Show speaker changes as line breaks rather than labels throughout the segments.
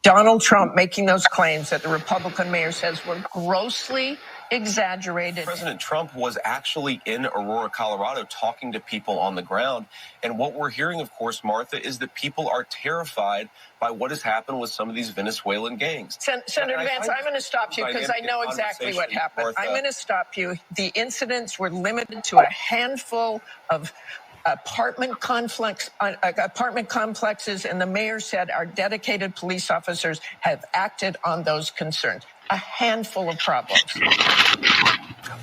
Donald Trump making those claims that the Republican mayor says were grossly exaggerated.
President Trump was actually in Aurora, Colorado, talking to people on the ground. And what we're hearing, of course, Martha, is that people are terrified by what has happened with some of these Venezuelan gangs.
Senator Vance, I'm going to stop you because I know exactly what happened. Martha, I'm going to stop you. The incidents were limited to a handful of apartment complexes, and the mayor said our dedicated police officers have acted on those concerns. A handful of problems.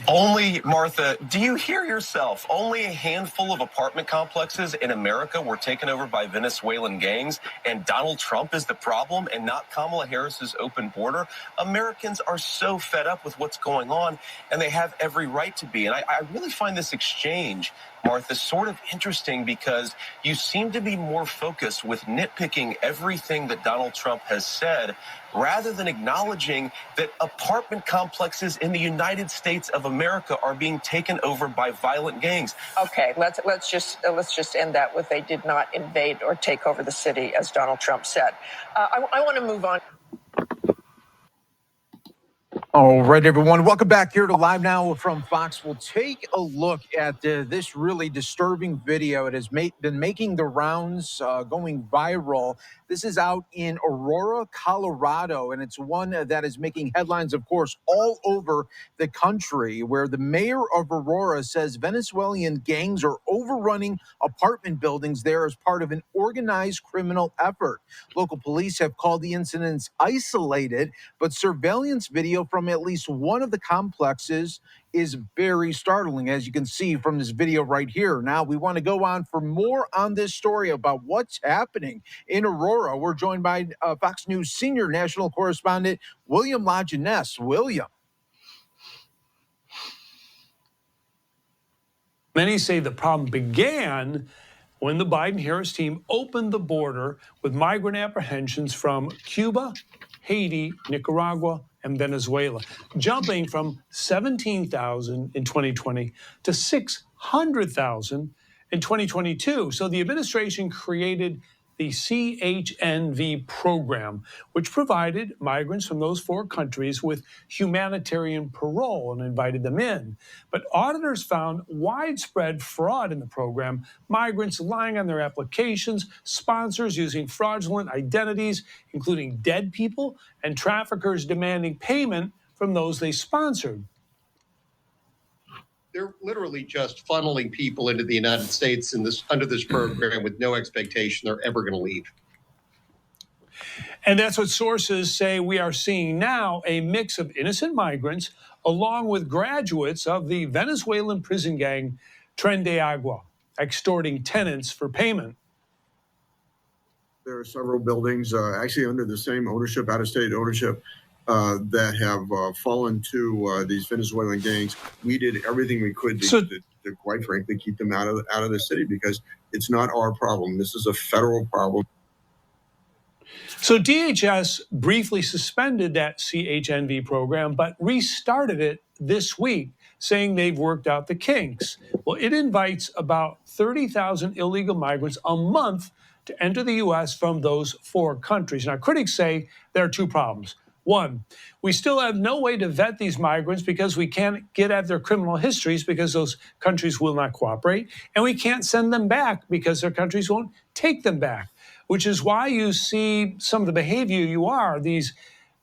Only, Martha, do you hear yourself? Only a handful of apartment complexes in America were taken over by Venezuelan gangs, and Donald Trump is the problem and not Kamala Harris's open border. Americans are so fed up with what's going on, and they have every right to be. And I really find this exchange, Martha, sort of interesting because you seem to be more focused with nitpicking everything that Donald Trump has said rather than acknowledging that apartment complexes in the United States of America are being taken over by violent gangs.
Okay, let's just end that with they did not invade or take over the city, as Donald Trump said. I want to move on.
All right, everyone. Welcome back here to Live Now from Fox. We'll take a look at this really disturbing video. It has been making the rounds, going viral. This is out in Aurora, Colorado, and it's one that is making headlines, of course, all over the country, where the mayor of Aurora says Venezuelan gangs are overrunning apartment buildings there as part of an organized criminal effort. Local police have called the incidents isolated, but surveillance video from at least one of the complexes is very startling, as you can see from this video right here. Now, we want to go on for more on this story about what's happening in Aurora. We're joined by Fox News senior national correspondent William Lajeunesse. William.
Many say the problem began when the Biden-Harris team opened the border with migrant apprehensions from Cuba, Haiti, Nicaragua, and Venezuela, jumping from 17,000 in 2020 to 600,000 in 2022. So the administration created the CHNV program, which provided migrants from those four countries with humanitarian parole and invited them in. But auditors found widespread fraud in the program, migrants lying on their applications, sponsors using fraudulent identities, including dead people, and traffickers demanding payment from those they sponsored.
They're literally just funneling people into the United States under this program with no expectation they're ever going to leave.
And that's what sources say we are seeing now, a mix of innocent migrants along with graduates of the Venezuelan prison gang Tren de Agua, extorting tenants for payment.
There are several buildings actually under the same ownership, out-of-state ownership, that have fallen to these Venezuelan gangs. We did everything we could to quite frankly, keep them out of the city because it's not our problem. This is a federal problem.
So DHS briefly suspended that CHNV program, but restarted it this week, saying they've worked out the kinks. Well, it invites about 30,000 illegal migrants a month to enter the U.S. from those four countries. Now, critics say there are two problems. One, we still have no way to vet these migrants because we can't get at their criminal histories because those countries will not cooperate. And we can't send them back because their countries won't take them back, which is why you see some of the behavior these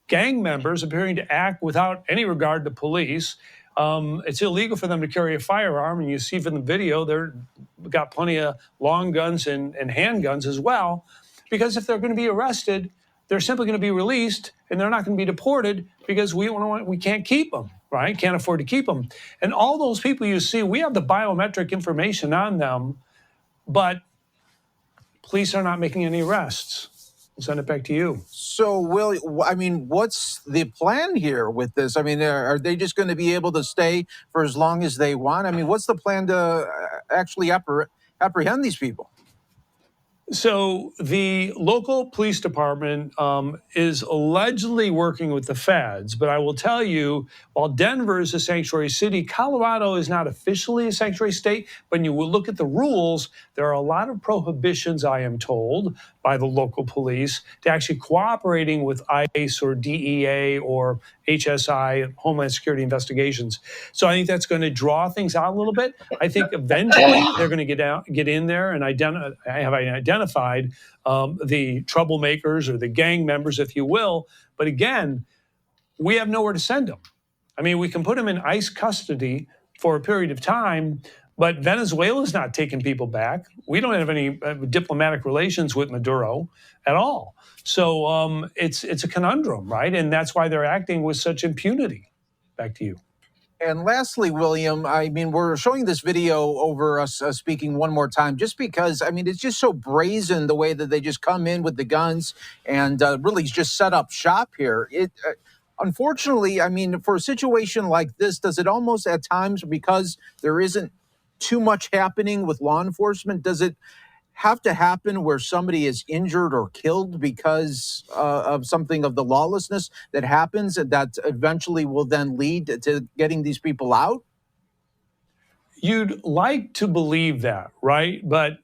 gang members appearing to act without any regard to police. It's illegal for them to carry a firearm. And you see from the video, they've got plenty of long guns and handguns as well, because if they're going to be arrested, they're simply going to be released and they're not going to be deported because we can't keep them, right? Can't afford to keep them. And all those people you see, we have the biometric information on them, but police are not making any arrests. I'll send it back to you.
So, Will, I mean, what's the plan here with this? I mean, are they just going to be able to stay for as long as they want? I mean, what's the plan to actually apprehend these people?
So the local police department is allegedly working with the feds, but I will tell you, while Denver is a sanctuary city, Colorado is not officially a sanctuary state. When you will look at the rules, there are a lot of prohibitions, I am told, by the local police to actually cooperating with ICE or DEA or HSI, Homeland Security Investigations. So I think that's going to draw things out a little bit. I think eventually they're going to get in there and have identified the troublemakers or the gang members, if you will. But again, we have nowhere to send them. I mean, we can put them in ICE custody for a period of time, but Venezuela's not taking people back. We don't have any diplomatic relations with Maduro at all. So it's a conundrum, right? And that's why they're acting with such impunity. Back to you.
And lastly, William, I mean, we're showing this video over us speaking one more time, just because, I mean, it's just so brazen the way that they just come in with the guns and really just set up shop here. Unfortunately, I mean, for a situation like this, does it almost at times, because there isn't too much happening with law enforcement, does it have to happen where somebody is injured or killed because of something of the lawlessness that happens that eventually will then lead to getting these people out?
You'd like to believe that, right? But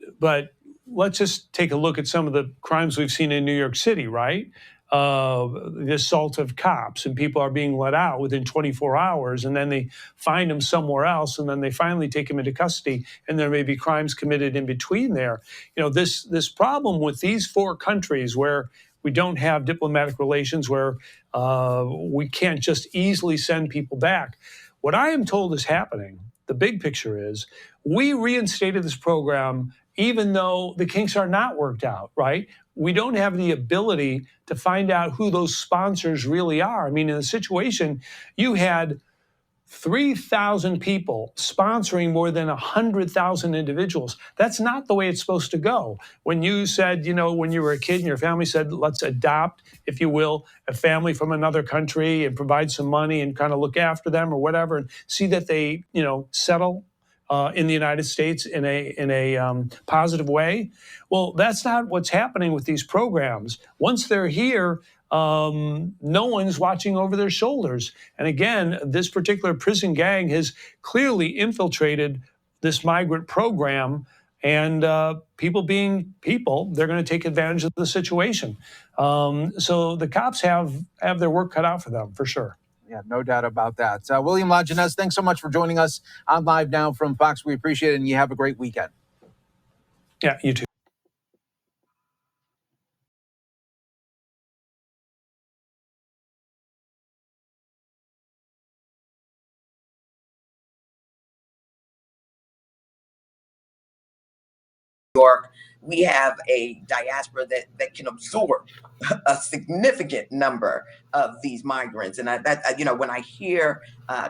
let's just take a look at some of the crimes we've seen in New York City, right? The assault of cops, and people are being let out within 24 hours, and then they find them somewhere else, and then they finally take them into custody, and there may be crimes committed in between there. You know, this problem with these four countries where we don't have diplomatic relations, where we can't just easily send people back. What I am told is happening, the big picture is, we reinstated this program even though the kinks are not worked out, right? We don't have the ability to find out who those sponsors really are. I mean, in the situation, you had 3,000 people sponsoring more than 100,000 individuals. That's not the way it's supposed to go. When you said, you know, when you were a kid and your family said, let's adopt, if you will, a family from another country and provide some money and kind of look after them or whatever, and see that they, you know, settle in the United States in a positive way. Well, that's not what's happening with these programs. Once they're here, no one's watching over their shoulders. And again, this particular prison gang has clearly infiltrated this migrant program, and people being people, they're going to take advantage of the situation. So the cops have their work cut out for them, for sure.
Yeah, no doubt about that. William Lajeunesse, thanks so much for joining us on Live Now from Fox. We appreciate it, and you have a great weekend.
Yeah, you too.
York, we have a diaspora that can absorb a significant number of these migrants. And you know, when I hear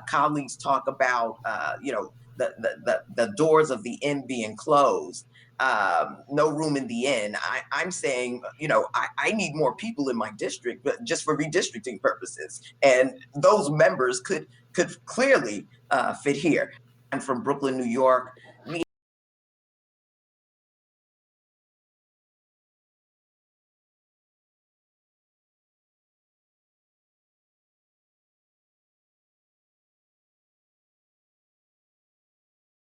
colleagues talk about, you know, the doors of the inn being closed, no room in the inn, I'm saying, you know, I need more people in my district, but just for redistricting purposes. And those members could clearly fit here. I'm from Brooklyn, New York.